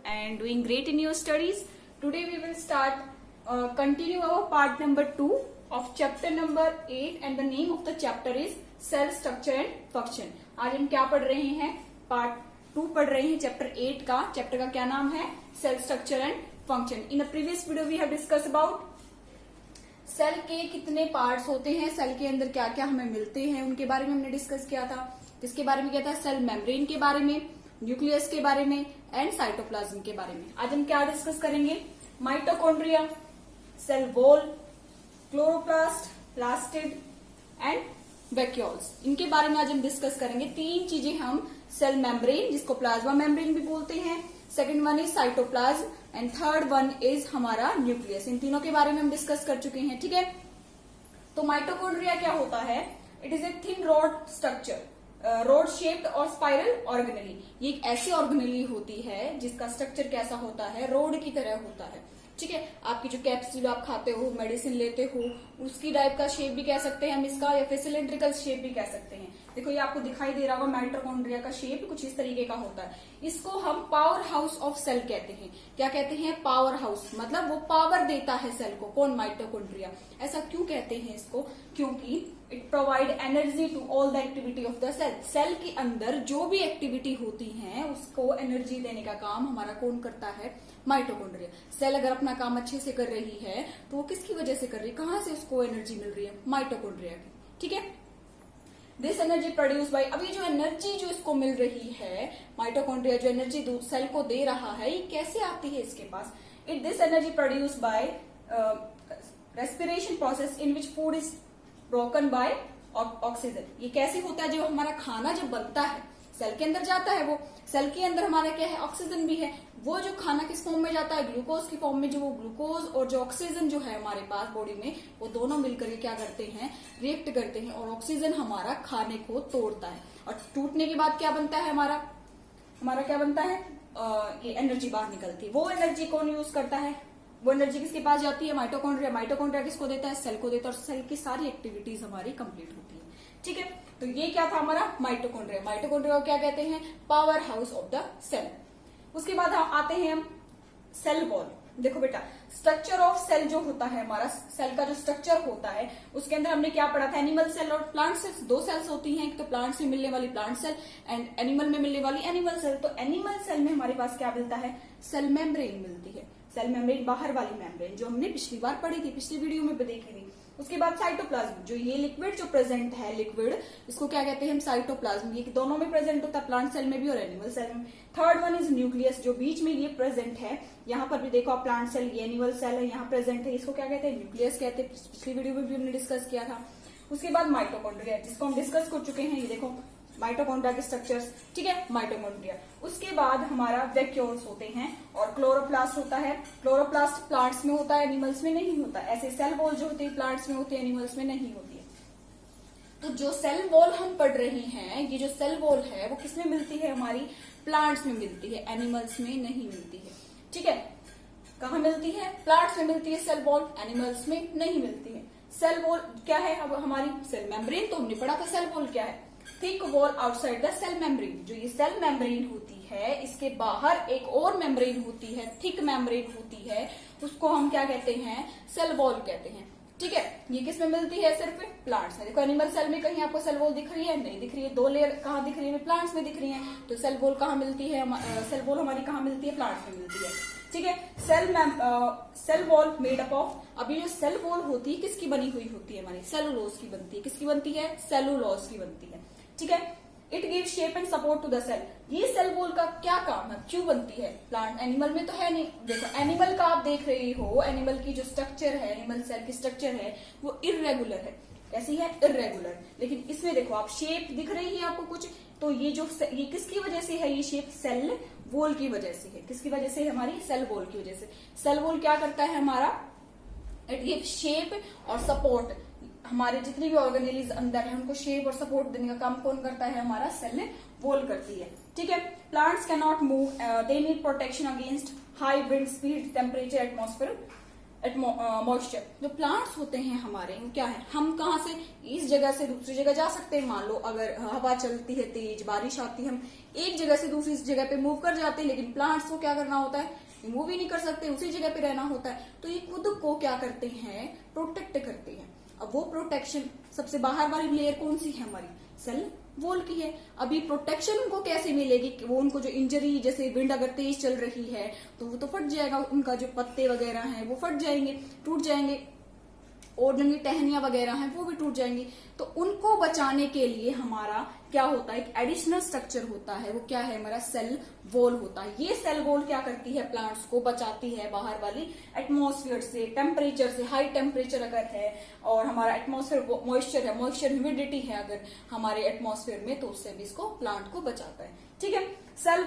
and doing great in your studies. Today we will start continue our part number 2 of chapter number 8 and the name of the chapter is cell structure and function. आज हम क्या पढ़ रहे हैं? Part 2 पढ़ रहे हैं chapter 8 का. चैप्टर का क्या नाम है? Cell structure and function. In the previous video we have discuss about cell के कितने पार्ट्स होते हैं, सेल के अंदर क्या क्या हमें मिलते हैं, उनके बारे में हमने डिस्कस किया था. जिसके बारे में क्या था? सेल मेम्ब्रेन के बारे में, न्यूक्लियस के बारे में एंड साइटोप्लाज्म के बारे में. आज हम क्या डिस्कस करेंगे? Mitochondria, cell wall, chloroplast, plastid and vacuoles, इनके बारे में आज हम डिस्कस करेंगे. तीन चीजें हम सेल मेम्ब्रेन, जिसको प्लाज्मा मेम्ब्रेन भी बोलते हैं, second one is cytoplasm and third one is हमारा न्यूक्लियस. इन तीनों के बारे में हम डिस्कस कर चुके हैं. ठीक है, तो माइटोकॉन्ड्रिया क्या होता है? It is a thin rod structure, rod shaped और स्पाइरल ऑर्गेनेली. ये एक ऐसी ऑर्गेनेली होती है जिसका स्ट्रक्चर कैसा होता है? रोड की तरह होता है. ठीक है, आपकी जो कैप्सूल आप खाते हो, मेडिसिन लेते हो, उसकी टाइप का शेप भी कह सकते हैं हम इसका, या फिर सिलेंड्रिकल शेप भी कह सकते हैं. देखो ये आपको दिखाई दे रहा होगा, माइटोकॉन्ड्रिया का शेप कुछ इस तरीके का होता है. इसको हम पावर हाउस ऑफ सेल कहते हैं. क्या कहते हैं? Power house. मतलब वो पावर देता है सेल को. कौन? माइटोकॉन्ड्रिया. ऐसा क्यों कहते हैं इसको? क्योंकि it provide energy to all the activity of the cell. Cell के अंदर जो भी एक्टिविटी होती है उसको एनर्जी देने का काम हमारा कौन करता है? माइटोकॉन्ड्रिया. सेल अगर अपना काम अच्छे से कर रही है तो वो किसकी वजह से कर रही है? कहां से उसको एनर्जी मिल रही है? माइटोकॉन्ड्रिया की. ठीक है, दिस एनर्जी प्रोड्यूस बाय, अब ये जो एनर्जी जो इसको मिल रही है, माइटोकॉन्ड्रिया जो एनर्जी सेल को दे रहा है, ये कैसे आती है इसके पास? It this energy produce by respiration process in which food is broken by oxygen. ये कैसे होता है? जो हमारा खाना जब बनता है सेल के अंदर जाता है, वो सेल के अंदर हमारा क्या है? ऑक्सीजन भी है. वो जो खाना किस फॉर्म में जाता है? ग्लूकोज की फॉर्म में. जो वो ग्लूकोज और जो ऑक्सीजन जो है हमारे पास बॉडी में, वो दोनों मिलकर के क्या करते हैं? रिएक्ट करते हैं और ऑक्सीजन हमारा खाने को तोड़ता है. और टूटने के बाद क्या बनता है? हमारा क्या बनता है? ये एनर्जी बाहर निकलती है. वो एनर्जी कौन यूज करता है? वो एनर्जी किसके पास जाती है? माइटोकॉन्ड्रिया. माइटोकॉन्ड्रिया किसको देता है? सेल को देता है. और सेल की सारी एक्टिविटीज हमारी कंप्लीट होती है. ठीक है, तो ये क्या था हमारा? माइटोकॉन्ड्रिया. माइटोकॉन्ड्रिया को क्या कहते हैं? Power house of the cell. उसके बाद हम आते हैं सेल वॉल. देखो बेटा, स्ट्रक्चर ऑफ सेल जो होता है हमारा, सेल का जो स्ट्रक्चर होता है उसके अंदर हमने क्या पढ़ा था? एनिमल सेल और प्लांट सेल्स. दो सेल्स होती हैं, एक तो प्लांट से मिलने वाली प्लांट सेल एंड एनिमल में मिलने वाली एनिमल सेल. तो एनिमल सेल में हमारे पास क्या मिलता है? सेल मेम्ब्रेन मिलती है. सेल मेम्ब्रेन, बाहर वाली मेम्ब्रेन, जो हमने पिछली बार पढ़ी थी, पिछली वीडियो में देखी थी. उसके बाद साइटोप्लाज्म, जो ये लिक्विड जो प्रेजेंट है, लिक्विड, इसको क्या कहते हैं हम? साइटोप्लाज्म. ये दोनों में प्रेजेंट होता है, प्लांट सेल में भी और एनिमल सेल में. थर्ड वन इज न्यूक्लियस, जो बीच में ये प्रेजेंट है. यहाँ पर भी देखो आप, प्लांट सेल, ये एनिमल सेल है, यहाँ प्रेजेंट है, इसको क्या कहते हैं? न्यूक्लियस कहते हैं. पिछली वीडियो में भी हमने डिस्कस किया था. उसके बाद माइटोकॉन्ड्रिया, जिसको हम डिस्कस कर चुके हैं. ये देखो माइटोकॉन्ड्रिया के स्ट्रक्चर्स. ठीक है, माइटोकॉन्ड्रिया. उसके बाद हमारा वैक्यूल्स होते हैं और क्लोरोप्लास्ट होता है. क्लोरोप्लास्ट प्लांट्स में होता है, एनिमल्स में नहीं होता. ऐसे सेल वॉल जो होती है प्लांट्स में होती है, एनिमल्स में नहीं होती है. तो जो सेल वॉल हम पढ़ रहे हैं, ये जो सेल वॉल है वो किसमें मिलती है? हमारी प्लांट्स में मिलती है, एनिमल्स में नहीं मिलती है. ठीक है, कहाँ मिलती है? प्लांट्स में मिलती है सेल वॉल, एनिमल्स में नहीं मिलती है. सेल वॉल क्या है? अब हमारी सेल मेम्ब्रेन तो हमने पढ़ा था. सेल वॉल क्या है? Thick wall outside the cell membrane. जो ये सेल मेम्ब्रेन होती है, इसके बाहर एक और मेम्ब्रेन होती है, थिक मेम्ब्रेन होती है, उसको हम क्या कहते हैं? सेल वॉल कहते हैं. ठीक है, ये किस में मिलती है? सिर्फ प्लांट्स में. देखो एनिमल सेल में कहीं आपको सेल वॉल दिख रही है? नहीं दिख रही है. दो लेयर कहाँ दिख रही है? प्लांट्स में दिख रही है. तो सेल वॉल कहाँ मिलती है? सेल वॉल हमारी कहाँ मिलती है? प्लांट्स में मिलती है. ठीक है, cell wall made up of, अब ये जो सेल वॉल होती है किसकी बनी हुई होती है? हमारी सेलुलोज की बनती है. किसकी बनती है? सेलुलोज की बनती है. ठीक है, it give shape and support to the cell. ये सेल वॉल का क्या काम है? क्यों बनती है? प्लांट, एनिमल में तो है नहीं. देखो एनिमल का आप देख रहे हो, एनिमल की जो स्ट्रक्चर है, एनिमल सेल की स्ट्रक्चर है वो इर्रेगुलर है. कैसी है? इर्रेगुलर. लेकिन इसमें देखो आप, शेप दिख रही है आपको कुछ, तो ये जो ये किसकी वजह से है? ये शेप सेल वॉल की वजह से है. किसकी वजह से? हमारी सेल वॉल की वजह से. सेल वॉल क्या करता है हमारा? इट गिव शेप और सपोर्ट. हमारे जितने भी ऑर्गेनेलीज अंदर है उनको शेप और सपोर्ट देने का काम कौन करता है? हमारा सेल वॉल करती है. ठीक है, plants can not move, they need protection against high wind speed, temperature, atmosphere moisture. जो प्लांट्स होते हैं हमारे वो क्या है, हम कहाँ से इस जगह से दूसरी जगह जा सकते हैं। मान लो अगर हवा चलती है तेज, बारिश आती है, हम एक जगह से दूसरी जगह पे मूव कर जाते हैं, लेकिन प्लांट्स को क्या करना होता है, मूव ही नहीं कर सकते, उसी जगह पे रहना होता है। तो ये खुद को क्या करते हैं, प्रोटेक्ट करते हैं। अब वो प्रोटेक्शन सबसे बाहर वाली लेयर कौन सी है, हमारी सेल वॉल की है। अभी प्रोटेक्शन उनको कैसे मिलेगी, वो उनको जो इंजरी, जैसे विंड अगर तेज चल रही है तो वो तो फट जाएगा, उनका जो पत्ते वगैरह हैं वो फट जाएंगे, टूट जाएंगे, और जिनकी टहनियां वगैरह हैं वो भी टूट जाएंगी। तो उनको बचाने के लिए हमारा क्या होता है, एक एडिशनल स्ट्रक्चर होता है, वो क्या है, हमारा सेल वॉल होता है। ये सेल वॉल क्या करती है, प्लांट्स को बचाती है बाहर वाली एटमॉस्फेयर से, टेम्परेचर से। हाई टेम्परेचर अगर है और हमारा एटमॉस्फेयर मॉइस्चर है, मॉइस्चर ह्यूमिडिटी है अगर हमारे एटमॉस्फेयर में, तो उससे भी इसको प्लांट को बचाता है। ठीक है। सेल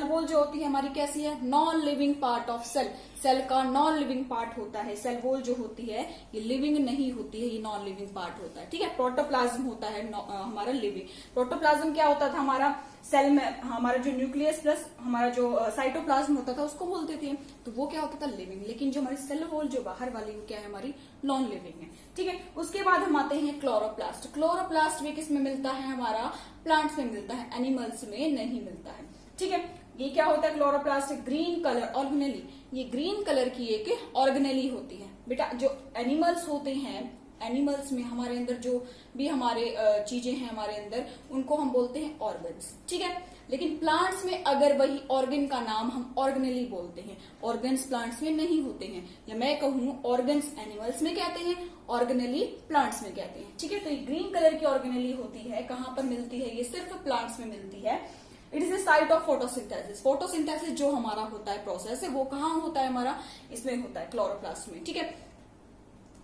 वॉल जो होती है हमारी कैसी है, non living part of cell. Cell का नॉन लिविंग पार्ट होता है। सेल वॉल जो होती है ये लिविंग नहीं होती है, ये नॉन लिविंग पार्ट होता है। ठीक है। प्रोटोप्लाज्म होता है हमारा लिविंग। प्रोटोप्लाज्म क्या होता था, हमारा सेल में हमारा जो न्यूक्लियस प्लस हमारा जो साइटोप्लाज्म होता था उसको बोलते थे, तो वो क्या होता था, लिविंग। लेकिन जो हमारी सेल वॉल जो बाहर वाली वो क्या है, हमारी नॉन लिविंग है। ठीक है। उसके बाद हम आते हैं क्लोरोप्लास्ट। क्लोरोप्लास्ट भी किस में मिलता है, हमारा प्लांट्स में मिलता है, एनिमल्स में नहीं मिलता है। ठीक है। ये क्या होता है, क्लोरोप्लास्ट ग्रीन कलर ऑर्गेनेली। ये ग्रीन कलर की एक ऑर्गेनेली होती है बेटा। जो एनिमल्स होते हैं, एनिमल्स में हमारे अंदर जो भी हमारे चीजें हैं हमारे अंदर, उनको हम बोलते हैं ऑर्गन्स। ठीक है। लेकिन प्लांट्स में अगर वही ऑर्गन का नाम हम ऑर्गेनेली बोलते हैं, ऑर्गन्स प्लांट्स में नहीं होते हैं। या मैं कहूं ऑर्गन्स एनिमल्स में कहते हैं, ऑर्गेनेली प्लांट्स में कहते हैं। ठीक है। तो ये ग्रीन कलर की ऑर्गेनेली होती है, कहां पर मिलती है, ये सिर्फ प्लांट्स में मिलती है। It is a site of photosynthesis. Photosynthesis जो हमारा होता है प्रोसेस है, वो कहाँ होता है, हमारा इसमें होता है, क्लोरोप्लास्ट में। ठीक है।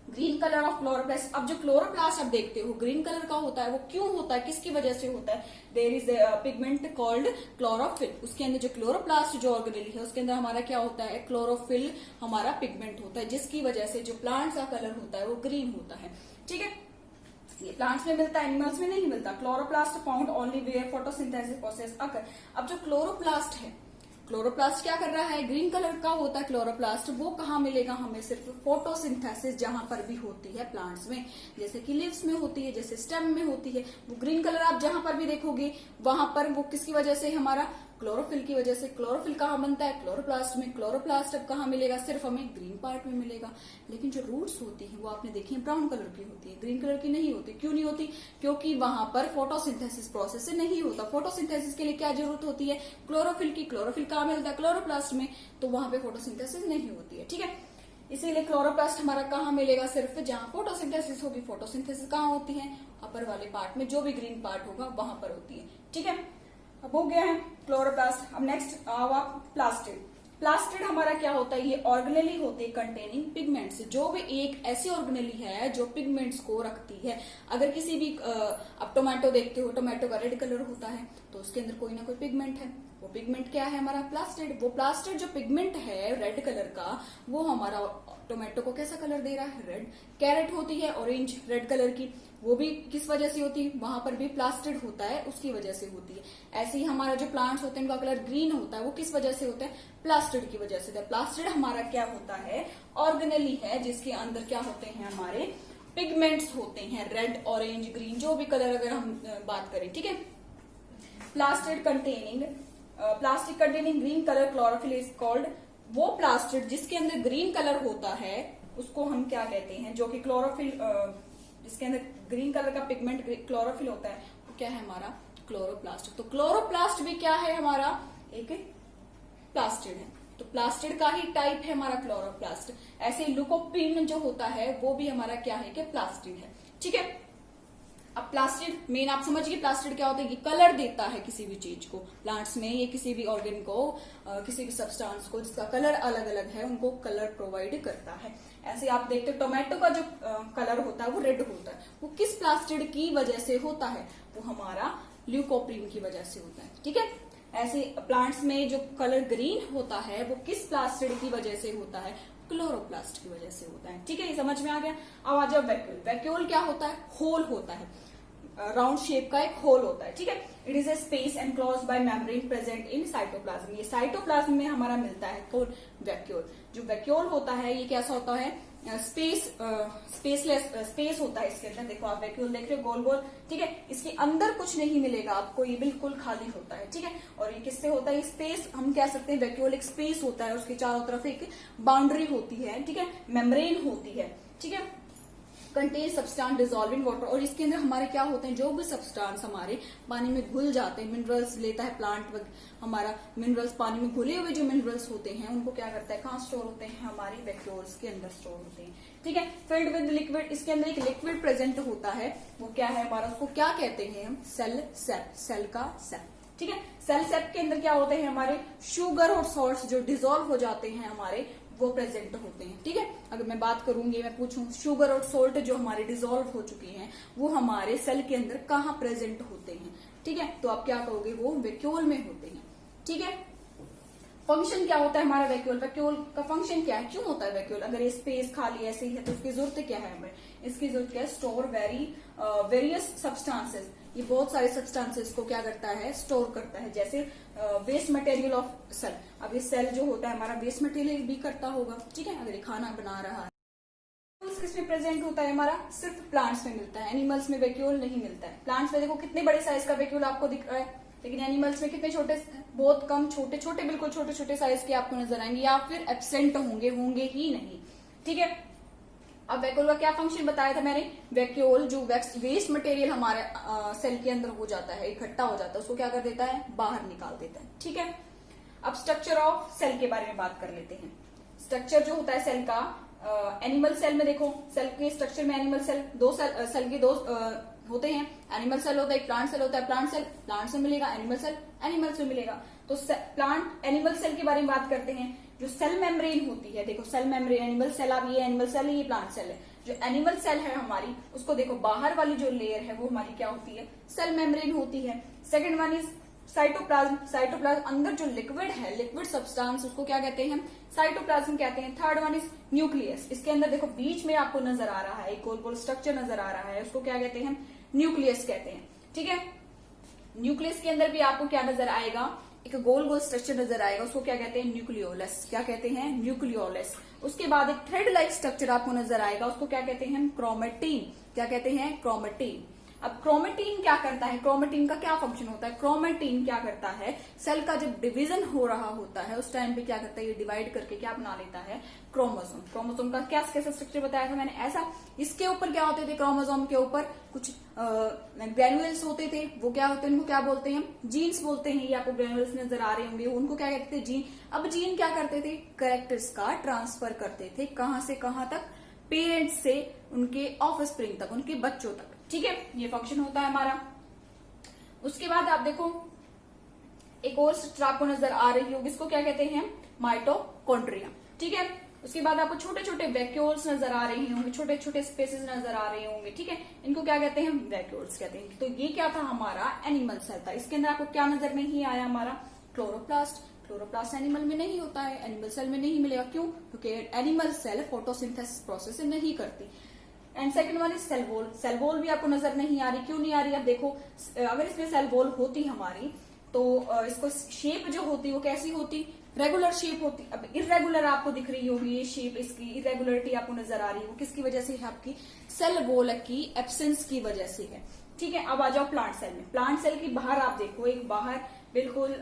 Green colour of chloroplast. अब जो क्लोरोप्लास्ट आप देखते हो ग्रीन कलर का होता है, वो क्यों होता है, किसकी वजह से होता है, there is pigment called chlorophyll. उसके अंदर जो क्लोरोप्लास्ट जो ऑर्गेनेली है उसके अंदर हमारा क्या होता है, क्लोरोफिल हमारा पिगमेंट होता है, जिसकी वजह से जो प्लांट्स का कलर होता है वो ग्रीन होता है। ठीक है। ये प्लांट्स में मिलता है, एनिमल्स में नहीं मिलता। Chloroplast found only where photosynthesis process occur. अब जो क्लोरोप्लास्ट है, क्लोरोप्लास्ट क्या कर रहा है, ग्रीन कलर का होता है क्लोरोप्लास्ट, वो कहाँ मिलेगा हमें, सिर्फ फोटोसिंथेसिस जहां पर भी होती है प्लांट्स में, जैसे कि लीव्स में होती है, जैसे स्टेम में होती है। वो ग्रीन कलर आप जहां पर भी देखोगे वहां पर वो किसकी वजह से, हमारा क्लोरोफिल की वजह से। क्लोरोफिल कहाँ बनता है, क्लोरोप्लास्ट में। क्लोरोप्लास्ट अब कहाँ मिलेगा, सिर्फ हमें ग्रीन पार्ट में मिलेगा। लेकिन जो रूट्स होती है वो आपने देखी है ब्राउन कलर की होती है, ग्रीन कलर की नहीं होती। क्यों नहीं होती, क्योंकि वहां पर फोटोसिंथेसिस प्रोसेस से नहीं होता। फोटोसिंथेसिस के लिए क्या जरूरत होती है, क्लोरोफिल की। क्लोरोफिल कहाँ मिलता है, क्लोरोप्लास्ट में, तो वहां पे फोटोसिंथेसिस नहीं होती है। ठीक है। इसीलिए क्लोरोप्लास्ट हमारा कहाँ मिलेगा, सिर्फ जहां फोटोसिंथेसिस होगी। फोटोसिंथेसिस कहाँ होती है, अपर वाले पार्ट में, जो भी ग्रीन पार्ट होगा वहां पर होती है। ठीक है। अब हो गया है क्लोरोप्लास्ट। अब नेक्स्ट आप प्लास्टिड। प्लास्टिड हमारा क्या होता है, ये ऑर्गेनेली होते हैं कंटेनिंग पिगमेंट्स। जो भी एक ऐसी ऑर्गेनेली है जो पिगमेंट्स को रखती है। अगर किसी भी आप टोमेटो देखते हो, टोमेटो का रेड कलर होता है तो उसके अंदर कोई ना कोई पिगमेंट है। वो पिगमेंट क्या है, हमारा प्लास्टिड। वो प्लास्टिड जो पिगमेंट है रेड कलर का, वो हमारा टोमेटो को कैसा कलर दे रहा है, रेड। कैरेट होती है ऑरेंज रेड कलर की, वो भी किस वजह से होती है, वहां पर भी प्लास्टिड होता है, उसकी वजह से होती है। ऐसे ही हमारा जो प्लांट्स होते हैं उनका कलर ग्रीन होता है, वो किस वजह से होता है, प्लास्टिड की वजह से। प्लास्टिड हमारा क्या होता है, ऑर्गेनेली है, जिसके अंदर क्या होते हैं, हमारे पिगमेंट्स होते हैं, रेड ऑरेंज ग्रीन, जो भी कलर अगर हम बात करें। ठीक है। Plastid containing plastic containing green colour chlorophyll is called. वो प्लास्टिड जिसके अंदर ग्रीन कलर होता है उसको हम क्या कहते हैं, जो कि क्लोरोफिल, जिसके अंदर ग्रीन कलर का पिगमेंट क्लोरोफिल होता है, वो क्या है, हमारा क्लोरोप्लास्ट। तो क्लोरोप्लास्ट भी क्या है, हमारा एक प्लास्टिड है। तो प्लास्टिड का ही टाइप है हमारा क्लोरोप्लास्ट। ऐसे लुकोपिन जो होता है वो भी हमारा क्या है, कि प्लास्टिड है। ठीक है। अब प्लास्टिड मेन आप समझिए, प्लास्टिड क्या होता है, ये कलर देता है किसी भी चीज को। प्लांट्स में ये किसी भी ऑर्गेन को, किसी भी सब्सटेंस को जिसका कलर अलग अलग है, उनको कलर प्रोवाइड करता है। ऐसे आप देखते हो टोमेटो का जो कलर होता है वो रेड होता है, वो किस प्लास्टिड की वजह से होता है, वो हमारा ल्यूकोप्रीन की वजह से होता है। ठीक है। ऐसे प्लांट्स में जो कलर ग्रीन होता है वो किस प्लास्टिड की वजह से होता है, क्लोरोप्लास्ट की वजह से होता है। ठीक है। ये समझ में आ गया। अब आ जाओ वैक्यूल। वैक्यूल क्या होता है, होल होता है। राउंड शेप का एक होल होता है, ठीक है। It is a space enclosed bye membrane present in cytoplasm. ये साइटोप्लाज्म में हमारा मिलता है कौन? वैक्यूल। जो वैक्यूल होता है ये कैसा होता है? स्पेस होता है इसके अंदर। देखो आप वैक्यूल देख रहे हो, गोल गोल, ठीक है। इसके अंदर कुछ नहीं मिलेगा आपको, ये बिल्कुल खाली होता है, ठीक है। और ये किससे होता है? स्पेस हम कह सकते हैं वैक्यूल एक स्पेस होता है, उसके चारों तरफ एक बाउंड्री होती है, ठीक है, मेम्ब्रेन होती है, ठीक है। Contain substance dissolve in water. और इसके अंदर हमारे क्या होते हैं? जो भी सब्सटेंस हमारे पानी में घुल जाते हैं, मिनरल्स लेता है प्लांट, हमारा मिनरल्स पानी में घुले हुए जो मिनरल्स होते हैं उनको क्या करता है? कहाँ स्टोर होते हैं? हमारी वैक्यूल्स के अंदर स्टोर होते हैं, ठीक है। फिल्ड विद लिक्विड, इसके अंदर एक लिक्विड प्रेजेंट होता है, वो क्या है हमारा? उसको क्या कहते हैं हम? सेल सेप, सेल का सेप, ठीक है। सेल सेप के अंदर क्या होते हैं? हमारे शुगर और सॉल्ट्स जो डिजोल्व हो जाते हैं हमारे, वो प्रेजेंट होते हैं, ठीक है। अगर मैं बात करूंगी, मैं पूछूं शुगर और सोल्ट जो हमारे डिजोल्व हो चुके हैं वो हमारे सेल के अंदर कहाँ प्रेजेंट होते हैं, ठीक है। तो आप क्या कहोगे? वो वैक्यूल में होते हैं, ठीक है। फंक्शन क्या होता है हमारा वैक्यूल? वैक्यूल का फंक्शन क्या है? क्यों होता है वैक्यूल? अगर ये स्पेस खाली ऐसे ही है तो उसकी जरूरत क्या है हमें? इसकी जरूरत क्या है? Store various substances. ये बहुत सारे सब्सटेंसेस को क्या करता है? स्टोर करता है, जैसे वेस्ट मटेरियल ऑफ सेल। अब ये सेल जो होता है हमारा वेस्ट मटेरियल भी करता होगा, ठीक है, अगर ये खाना बना रहा है। किसमें प्रेजेंट होता है हमारा? सिर्फ प्लांट्स में मिलता है, एनिमल्स में वैक्यूल नहीं मिलता है। प्लांट्स में देखो कितने बड़े साइज का वैक्यूल आपको दिख रहा है, लेकिन एनिमल्स में कितने छोटे, बहुत कम, छोटे छोटे, बिल्कुल छोटे छोटे साइज के आपको नजर आएंगे, या फिर एब्सेंट होंगे ही नहीं, ठीक है। अब वैक्यूल का क्या फंक्शन बताया था मैंने? वैक्यूल जो वेस्ट मटेरियल हमारे सेल के अंदर हो जाता है, इकट्ठा हो जाता है, उसको क्या कर देता है? बाहर निकाल देता है, ठीक है। अब स्ट्रक्चर ऑफ सेल के बारे में बात कर लेते हैं। स्ट्रक्चर जो होता है सेल का, एनिमल सेल में देखो, सेल के स्ट्रक्चर में एनिमल सेल सेल के दो होते हैं। एनिमल सेल होता है, एक प्लांट सेल होता है। प्लांट से मिलेगा, एनिमल सेल एनिमल से मिलेगा। तो प्लांट एनिमल सेल के बारे में बात करते हैं। जो सेल मेम्ब्रेन होती है, देखो सेल मेम्ब्रेन, एनिमल सेल, अब ये एनिमल सेल है, ये प्लांट सेल है। जो एनिमल सेल है हमारी, उसको देखो बाहर वाली जो लेयर है वो हमारी क्या होती है? सेल मेम्ब्रेन होती है। Second one is cytoplasm. Cytoplasm अंदर जो लिक्विड है, लिक्विड सब्सटेंस, उसको क्या कहते हैं? साइटोप्लाज्म कहते हैं। Third one is nucleus. इसके अंदर देखो बीच में आपको नजर आ रहा है एक गोल गोल स्ट्रक्चर नजर आ रहा है, उसको क्या कहते हैं? न्यूक्लियस कहते हैं, ठीक है। न्यूक्लियस के अंदर भी आपको क्या नजर आएगा? एक गोल गोल स्ट्रक्चर नजर आएगा, उसको क्या कहते हैं? न्यूक्लियोलस। क्या कहते हैं? न्यूक्लियोलस। उसके बाद एक थ्रेड लाइक स्ट्रक्चर आपको नजर आएगा, उसको क्या कहते हैं? क्रोमेटिन। क्या कहते हैं? क्रोमेटिन। अब क्रोमेटिन क्या करता है? क्रोमेटिन का क्या फंक्शन होता है? क्रोमेटिन क्या करता है? सेल का जब डिवीजन हो रहा होता है उस टाइम पे क्या करता है? ये डिवाइड करके क्या बना लेता है? क्रोमोसोम। क्रोमोसोम का क्या कैसा स्ट्रक्चर बताया था मैंने? ऐसा। इसके ऊपर क्या होते थे? क्रोमोसोम के ऊपर कुछ ग्रेनुअल्स होते थे, वो क्या होते हैं? उनको क्या बोलते हैं? जीन्स बोलते हैं। ये आपको ग्रेनुअल्स नजर आ रहे होंगे, उनको क्या कहते थे? जीन। अब जीन क्या करते थे? कैरेक्टर्स का ट्रांसफर करते थे, कहां से कहां तक? पेरेंट्स से उनके ऑफस्प्रिंग तक, उनके बच्चों तक, ठीक है। ये फंक्शन होता है हमारा। उसके बाद आप देखो एक और स्ट्रक्चर आपको नजर आ रही होगी, इसको क्या कहते हैं? माइटोकॉन्ड्रिया, ठीक है। उसके बाद आपको छोटे छोटे वैक्यूल्स नजर आ रहे होंगे, छोटे छोटे स्पेसेस नजर आ रहे होंगे, ठीक है। इनको क्या कहते हैं? वैक्यूल्स कहते हैं। तो ये क्या था? हमारा एनिमल सेल था। इसके अंदर आपको क्या नजर नहीं आया? हमारा क्लोरोप्लास्ट। क्लोरोप्लास्ट एनिमल में नहीं होता है, एनिमल सेल में नहीं मिलेगा। क्यों? क्योंकि एनिमल सेल फोटोसिंथेसिस प्रोसेस नहीं करती। And second one is cell wall. Cell wall भी आपको नजर नहीं आ रही। क्यों नहीं आ रही? अब देखो, अगर इसमें सेल वॉल होती हमारी तो इसको शेप जो होती वो कैसी होती? रेगुलर शेप होती। अब इरेगुलर आपको दिख रही होगी ये शेप, इसकी इरेगुलरिटी आपको नजर आ रही है, वो किसकी वजह से है? आपकी सेल वॉल की एब्सेंस की वजह से है, ठीक है। अब आ जाओ प्लांट सेल में। प्लांट सेल की बाहर आप देखो, एक बाहर बिल्कुल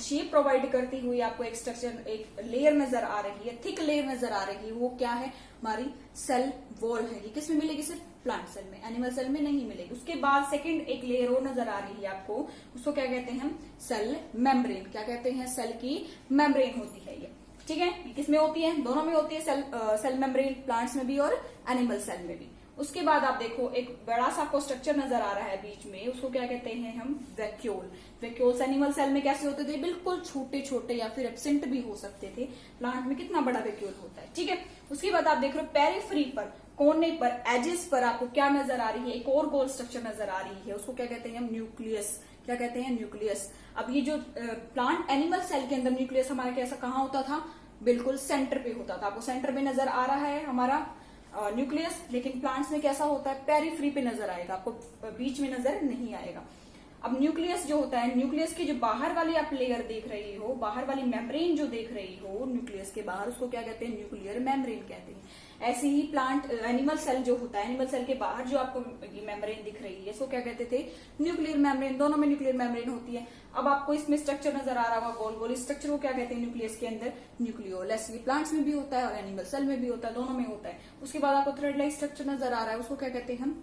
शेप प्रोवाइड करती हुई आपको एक स्ट्रक्चर, एक लेयर नजर आ रही है, थिक लेयर नजर आ रही है, वो क्या है? हमारी सेल वॉल है। ये किसमें मिलेगी? सिर्फ प्लांट सेल में, एनिमल सेल में नहीं मिलेगी। उसके बाद सेकंड एक लेयर और नजर आ रही है आपको, उसको क्या कहते हैं? Cell membrane. क्या कहते हैं? सेल की मेम्ब्रेन होती है ये, ठीक है। ये किसमें होती है? दोनों में होती है, सेल मेम्ब्रेन, प्लांट्स में भी और एनिमल सेल में भी। उसके बाद आप देखो एक बड़ा सा आपको स्ट्रक्चर नजर आ रहा है बीच में, उसको क्या कहते हैं हम? वैक्यूल। वैक्यूल्स एनिमल सेल में कैसे होते थे? बिल्कुल छोटे छोटे या फिर एब्सेंट भी हो सकते थे। प्लांट में कितना बड़ा वैक्यूल होता है, ठीक है। उसके बाद आप देख रहे हो पेरिफ्री पर, कोने पर, एजेस पर आपको क्या नजर आ रही है? एक और गोल स्ट्रक्चर नजर आ रही है, उसको क्या कहते हैं हम? न्यूक्लियस। क्या कहते हैं? न्यूक्लियस। अब ये जो प्लांट एनिमल सेल के अंदर न्यूक्लियस हमारा कैसा कहाँ होता था? बिल्कुल सेंटर पे होता था। आपको सेंटर में नजर आ रहा है हमारा न्यूक्लियस, लेकिन प्लांट्स में कैसा होता है, पेरीफ्री पे नजर आएगा, आपको बीच में नजर नहीं आएगा। अब न्यूक्लियस जो होता है, न्यूक्लियस की जो बाहर वाली आप लेयर देख रही हो, बाहर वाली मेम्ब्रेन जो देख रही हो न्यूक्लियस के बाहर, उसको क्या कहते हैं, न्यूक्लियर मेम्ब्रेन कहते हैं। ऐसे ही प्लांट एनिमल सेल जो होता है, एनिमल सेल के बाहर जो आपको ये मेम्ब्रेन दिख रही है, इसको क्या कहते थे, न्यूक्लियर मेम्ब्रेन। दोनों में न्यूक्लियर मेम्ब्रेन होती है। अब आपको इसमें स्ट्रक्चर नजर आ रहा होगा गोल गोल, इस स्ट्रक्चर को क्या कहते हैं न्यूक्लियस के अंदर, न्यूक्लियोलस। ये प्लांट्स में भी होता है और एनिमल सेल में भी होता है, दोनों में होता है। उसके बाद आपको थ्रेड लाइक स्ट्रक्चर नजर आ रहा है, उसको क्या कहते हैं हम,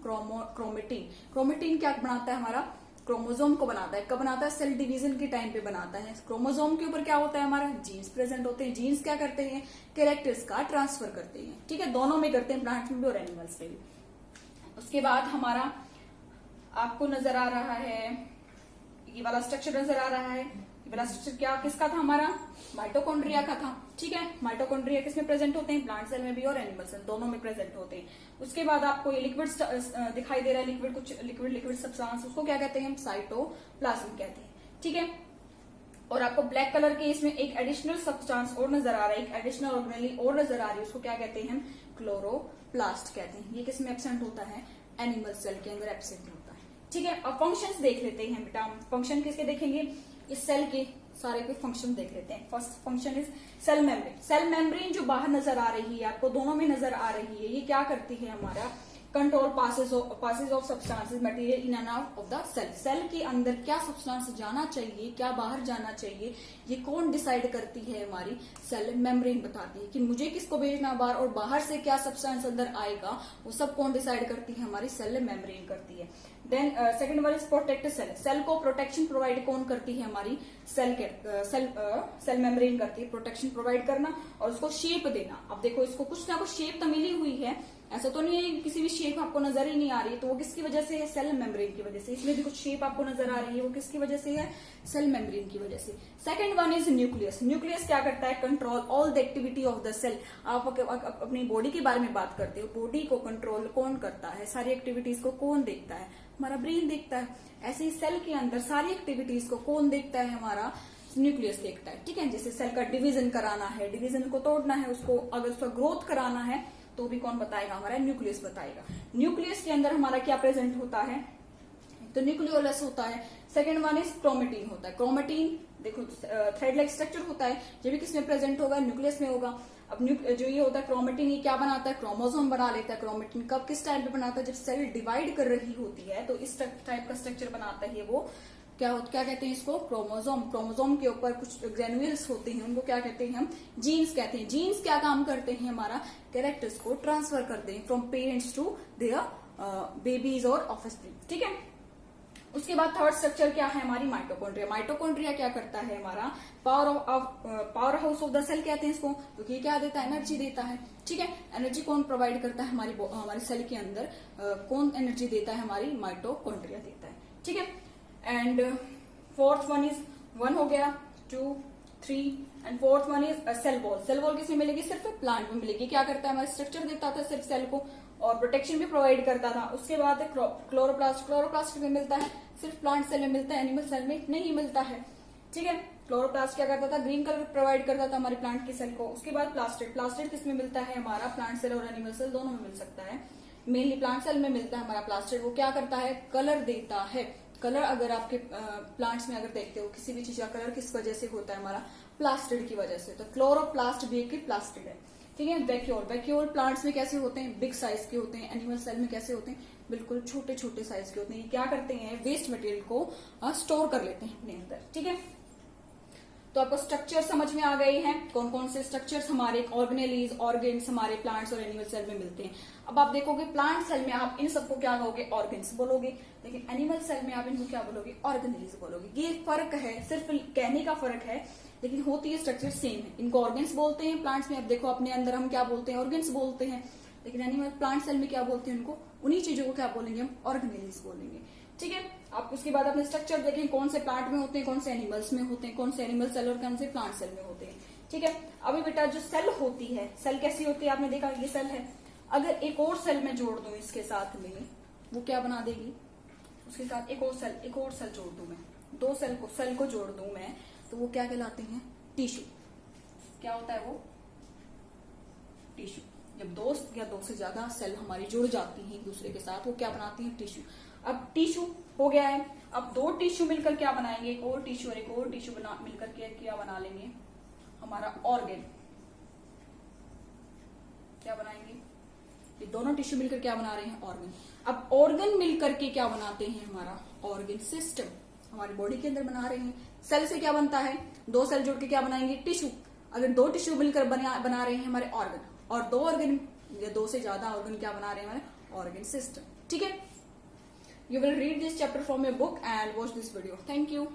क्रोमेटिन। क्रोमेटिन क्या बनाता है, हमारा क्रोमोसोम को बनाता है। कब बनाता है, सेल डिवीजन के टाइम पे बनाता है। क्रोमोसोम के ऊपर क्या होता है, हमारा जीन्स प्रेजेंट होते हैं। जीन्स क्या करते हैं, कैरेक्टर्स का ट्रांसफर करते हैं। ठीक है, दोनों में करते हैं, प्लांट्स में भी और एनिमल्स में भी। उसके बाद हमारा आपको नजर आ रहा है, ये वाला स्ट्रक्चर नजर आ रहा है। ये वाला स्ट्रक्चर क्या किसका था, हमारा माइटोकॉन्ड्रिया का था। ठीक है, माइटोकॉन्ड्रिया किसमें प्रेजेंट होते हैं, प्लांट सेल में भी और एनिमल सेल दोनों में प्रेजेंट होते हैं। उसके बाद आपको ये लिक्विड दिखाई दे रहा है, लिक्विड, कुछ लिक्विड सब्सटेंस, उसको क्या कहते हैं हम, साइटोप्लाज्म कहते हैं। ठीक है, और आपको ब्लैक कलर के इसमें एक एडिशनल सब्सटेंस और नजर आ रहा है, एक एडिशनल ऑर्गेनेली और नजर आ रही है, उसको क्या कहते हैं हम, क्लोरोप्लास्ट कहते हैं। ये किसमें एब्सेंट होता है, एनिमल सेल के अंदर एब्सेंट होता है। ठीक है, अब फंक्शंस देख लेते हैं बेटा। फंक्शन किसके देखेंगे, इस सेल के सारे के फंक्शन देख लेते हैं। First function is cell membrane. Cell membrane जो बाहर नजर आ रही है आपको, दोनों में नजर आ रही है, ये क्या करती है, हमारा control passage of substances material in and out of the cell. Cell के अंदर क्या सब्सटेंस जाना चाहिए, क्या बाहर जाना चाहिए, ये कौन डिसाइड करती है, हमारी सेल मेम्ब्रेन बताती है कि मुझे किसको भेजना बाहर, और बाहर से क्या सब्सटेंस अंदर आएगा, वो सब कौन डिसाइड करती है, हमारी सेल मेम्ब्रेन करती है। Then second one is protect cell. Cell को प्रोटेक्शन प्रोवाइड कौन करती है, हमारी सेल मेम्ब्रेन करती है, प्रोटेक्शन प्रोवाइड करना और उसको शेप देना। अब देखो, इसको कुछ ना कुछ शेप तो मिली हुई है, ऐसा तो नहीं है किसी भी शेप आपको नजर ही नहीं आ रही है, तो वो किसकी वजह से है, सेल मेम्ब्रेन की वजह से। इसमें भी कुछ शेप आपको नजर आ रही है, वो किसकी वजह से है, सेल मेम्ब्रेन की वजह से। Second one is nucleus. Nucleus क्या करता है, control all the activity of the cell. आप अपनी बॉडी के बारे में बात करते हो, बॉडी को कंट्रोल कौन करता है, सारी एक्टिविटीज को कौन देखता है, हमारा ब्रेन देखता है। ऐसे ही सेल के अंदर सारी एक्टिविटीज को कौन देखता है, हमारा न्यूक्लियस देखता है। ठीक है, जैसे सेल का डिवीजन कराना है, डिवीजन को तोड़ना है, उसको अगर उसका ग्रोथ कराना है तो भी कौन बताएगा, हमारा न्यूक्लियस बताएगा। न्यूक्लियस के अंदर हमारा क्या प्रेजेंट होता है, तो न्यूक्लियोलस होता है। सेकंड वन इज क्रोमेटिन होता है। क्रोमेटिन देखो थ्रेड लाइक स्ट्रक्चर होता है, ये भी किसमें प्रेजेंट होगा, न्यूक्लियस में होगा। अब जो ये होता है क्रोमेटिन, ये क्या बनाता है, क्रोमोसोम बना लेता है। क्रोमेटिन कब किस टाइप पे बनाता है, जब सेल डिवाइड कर रही होती है तो इस टाइप का स्ट्रक्चर बनाता है वो। क्या कहते हैं इसको, क्रोमोसोम। क्रोमोसोम के ऊपर कुछ ग्रेन्यूल्स होते हैं, उनको क्या कहते हैं हम, जीन्स कहते हैं। जीन्स क्या काम करते हैं, हमारा कैरेक्टर्स को ट्रांसफर करते हैं from parents to their babies और ऑफस्प्रिंग। ठीक है, उसके बाद थर्ड स्ट्रक्चर क्या है, हमारी माइटोकॉन्ड्रिया। माइटोकॉन्ड्रिया क्या करता है, हमारा power house of the cell कहते हैं इसको, क्योंकि क्या देता है, एनर्जी देता है। ठीक है, एनर्जी कौन प्रोवाइड करता है, हमारी सेल के अंदर कौन एनर्जी देता है, हमारी माइटोकॉन्ड्रिया देता है। ठीक है, एंड फोर्थ वन इज 1 हो गया, 2, 3 and fourth one is cell wall. Cell wall किसमें मिलेगी, सिर्फ प्लांट में मिलेगी। क्या करता है, हमारा स्ट्रक्चर देता था सिर्फ सेल को और प्रोटेक्शन भी प्रोवाइड करता था। उसके बाद क्लोरोप्लास्ट। क्लोरोप्लास्ट में मिलता है सिर्फ प्लांट सेल में मिलता है, एनिमल सेल में नहीं मिलता है। ठीक है, क्लोरोप्लास्ट क्या करता था, ग्रीन कलर प्रोवाइड करता था हमारी प्लांट की सेल को। उसके बाद प्लास्टिड। प्लास्टिड किसमें मिलता है, हमारा प्लांट सेल और एनिमल सेल दोनों में मिल सकता है। मेनली प्लांट सेल में मिलता है हमारा प्लास्टिड। वो क्या करता है, कलर देता है। कलर अगर आपके प्लांट्स में अगर देखते हो किसी भी चीज का कलर किस वजह से होता है, हमारा प्लास्टिड की वजह से। तो क्लोरोप्लास्ट भी एक प्लास्टिड है। ठीक है, वैक्यूल। वैक्यूल प्लांट्स में कैसे होते हैं, बिग साइज के होते हैं। एनिमल सेल में कैसे होते हैं, बिल्कुल छोटे छोटे साइज के होते हैं। ये क्या करते हैं, वेस्ट मटेरियल को स्टोर कर लेते हैं अपने अंदर। ठीक है, तो आपको स्ट्रक्चर समझ में आ गए हैं, कौन कौन से स्ट्रक्चर्स हमारे ऑर्गेनेलीज ऑर्गेन्स हमारे प्लांट्स और एनिमल सेल में मिलते हैं। अब आप देखोगे प्लांट सेल में आप इन सबको क्या कहोगे, ऑर्गेन्स बोलोगे, लेकिन एनिमल सेल में आप इनको क्या बोलोगे, ऑर्गेनेलीज बोलोगे। ये फर्क है, सिर्फ कहने का फर्क है, लेकिन होती है स्ट्रक्चर सेम है। इनको ऑर्गेन्स बोलते हैं प्लांट्स में। अब देखो अपने अंदर हम क्या बोलते हैं, ऑर्गेन्स बोलते हैं, लेकिन एनिमल प्लांट सेल में क्या बोलते हैं, उनको उन्हीं चीजों को क्या बोलेंगे, हम ऑर्गेनेलीज बोलेंगे। ठीक है, आप उसके बाद अपने स्ट्रक्चर देखें, कौन से प्लांट में होते हैं, कौन से एनिमल्स में होते हैं, कौन से एनिमल सेल और कौन से प्लांट सेल में होते हैं। ठीक है, अभी बेटा जो सेल होती है, सेल कैसी होती है, आपने देखा ये सेल है, अगर एक और सेल में जोड़ दूं इसके साथ में, वो क्या बना देगी, उसके साथ एक और सेल जोड़ दूं मैं, दो सेल को जोड़ दूं मैं, तो वो क्या कहलाते हैं, टिश्यू। क्या होता है वो, टिश्यू। जब दो या दो से ज्यादा सेल हमारी जुड़ जाती हैं एक दूसरे के साथ, वो क्या बनाती हैं? टिश्यू। अब टिश्यू हो गया है, अब दो टिश्यू मिलकर क्या बनाएंगे? एक और टिश्यू और एक और टिश्यू मिलकर के क्या बना लेंगे? हमारा ऑर्गन। क्या बनाएंगे? ये दोनों टिश्यू मिलकर क्या बना रहे हैं? ऑर्गन। अब ऑर्गन मिलकर के क्या बनाते हैं? हमारा ऑर्गन सिस्टम हमारी बॉडी के अंदर बना रहे हैं। सेल से क्या बनता है? दो सेल जुड़ के क्या बनाएंगे? टिश्यू। अगर दो टिश्यू मिलकर बना रहे हैं हमारे ऑर्गन, और दो ऑर्गन या दो से ज्यादा ऑर्गन क्या बना रहे हैं? हमारे ऑर्गन सिस्टम। ठीक है, you will read this chapter from your book and watch this video. Thank you.